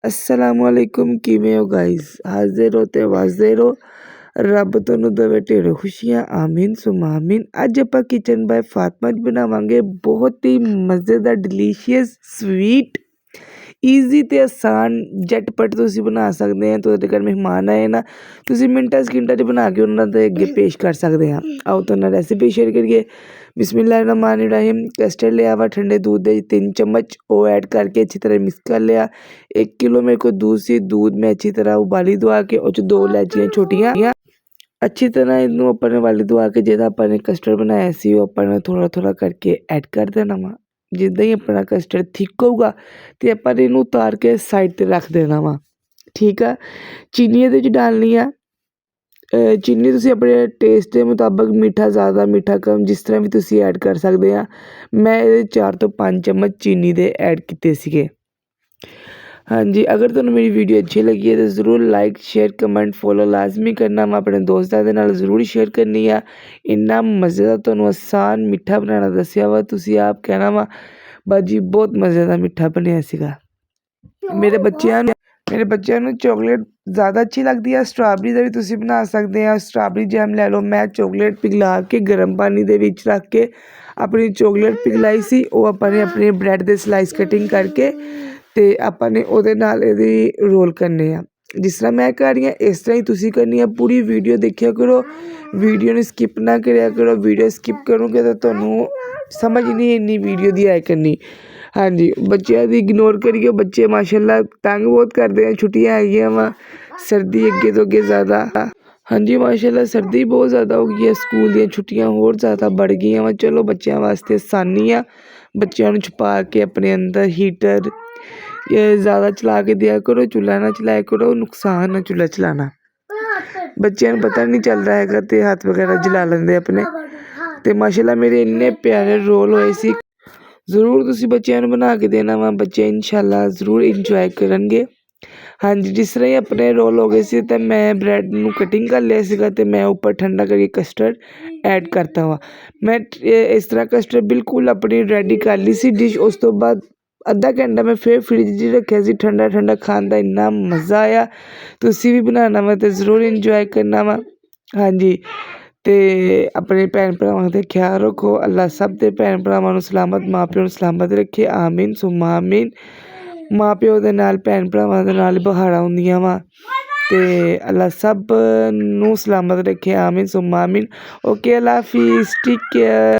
अस्सलामुअलैकुम किवें हो गाइस हसदे रहो ते वसदे रहो रब तुहानू देवे ढेरों खुशियां आमीन सुमा आमीन। अज आपां किचन बाय फातिमा च बनावांगे बहुत ही मज़ेदार डिलीशियस स्वीट ईजी ते आसान झटपट तुसीं बना सकदे आ। तुहाडे घर मेहमान आए ना तुसीं मिंटां सकिंटां च बना के उन्हां दे अग्गे पेश कर सकदे आ। आओ तुहाडे नाल रेसिपी शेयर करिए। बिस्मिल्लाहिर्रहमानिर्रहीम। कस्टर्ड लिया हुआ ठंडे दूध दे 3 चम्मच वो ऐड करके अच्छी तरह मिक्स कर लिया। 1 किलो मेरे को दूध सी दूध में अच्छी तरह उबाली दवा के उस 2 इलायचियां छोटियां अच्छी तरह इनू अपने वाली दवा के जिहदा अपने कस्टर्ड बनाया सी वो अपने थोड़ा थोड़ा करके ऐड कर देना वा। जिद्दां ही अपना कस्टर्ड थिक होगा तो अपन इनू उतार के साइड ते रख देना वा। ठीक है, चीनी इहदे च डालनी है। चीनी तुसीं अपने टेस्ट के मुताबिक मीठा ज़्यादा मीठा कम जिस तरह भी तुसीं ऐड कर सकते हैं। मैं 4 तो 5 चम्मच चीनी दे ऐड किए सीगे। हाँ जी, अगर तुहानू मेरी वीडियो अच्छी लगी है तो ज़रूर लाइक शेयर कमेंट फॉलो लाजमी करना वा। अपने दोस्तां दे नाल ज़रूर शेयर करनी है। इन्ना मज़ेदार तुहानू आसान मिठा बनाना दस्सिया वा, तुसीं आप कहना वा बाजी बहुत मज़ेदार मिठा बनिया सीगा। मेरे बच्चों नू चॉकलेट ज़्यादा अच्छी लगती है। स्ट्रॉबेरी का भी तुसीं बना सकते हैं। स्ट्रॉबेरी जैम ले लो। मैं चॉकलेट पिघला के गर्म पानी दे विच रख के अपनी चॉकलेट पिघलाई सी वो अपने अपने ब्रैड दे स्लाइस कटिंग करके ते अपने ओहदे नाल इहदी रोल करने आ। जिस तरह मैं कर रही हूँ इस तरह ही तुसीं करनी है। पूरी वीडियो देखिया करो, वीडियो नू स्किप ना करिया करो। वीडियो स्किप करोगे तो तुहानू समझ नहीं इन्नी वीडियो दी आया करनी। हाँ जी, बच्चों की इग्नोर करिए। बच्चे माशाल्लाह तंग बहुत करते हैं। छुट्टियां आ गई वा, सर्दी अगे तो अगे ज़्यादा। हाँ जी माशाल्लाह सर्दी बहुत ज़्यादा हो गई है। स्कूल दी छुट्टियां होर ज़्यादा बढ़ गई वा। चलो बच्चों वास्ते आसानी आ। बच्चों नू छुपा के अपने अंदर हीटर ज़्यादा चला के दिया करो। चूल्हा ना चलाया करो, नुकसान है चूल्हा चलाना। बच्चों को पता नहीं चलता है तो हाथ वगैरह जला लेंदे अपने। तो माशाल्लाह मेरे इन्ने प्यारे रोल होए सी। ज़रूर तुसीं बच्चों नू बना के देना वा। बच्चे इंशाल्लाह ज़रूर इंजॉय करेंगे। हाँ जी, जिस तरह ही अपने रोल हो गए सी तो मैं ब्रैड नू कटिंग कर लिया सीगा ते मैं ऊपर ठंडा करके कस्टर्ड ऐड करता हुआ। मैं इस तरह कस्टर्ड बिल्कुल अपनी रेडी कर ली सी डिश। उस तो बाद अद्धा घंटा मैं फिर फ्रिज च रखिया सी ठंडा ठंडा खान दा इन्ना मज़ा आया। तुसीं भी बनाना वा ते ज़रूर इंजॉय करना वा। हाँ जी, ते अपने भैन भरावां दा ख्याल रखो। अल्लाह सब दे भैन भरावां नू सलामत माँ प्यो नू सलामत रखे आमीन सुम्मा आमीन। माँ प्यो दे नाल भैन भरावां दे नाल बहारां हुंदियां वा ते अल्लाह सब नू सलामत रखे आमीन सुम्मा आमीन। ओके अल्लाह हाफिज़, टेक केयर।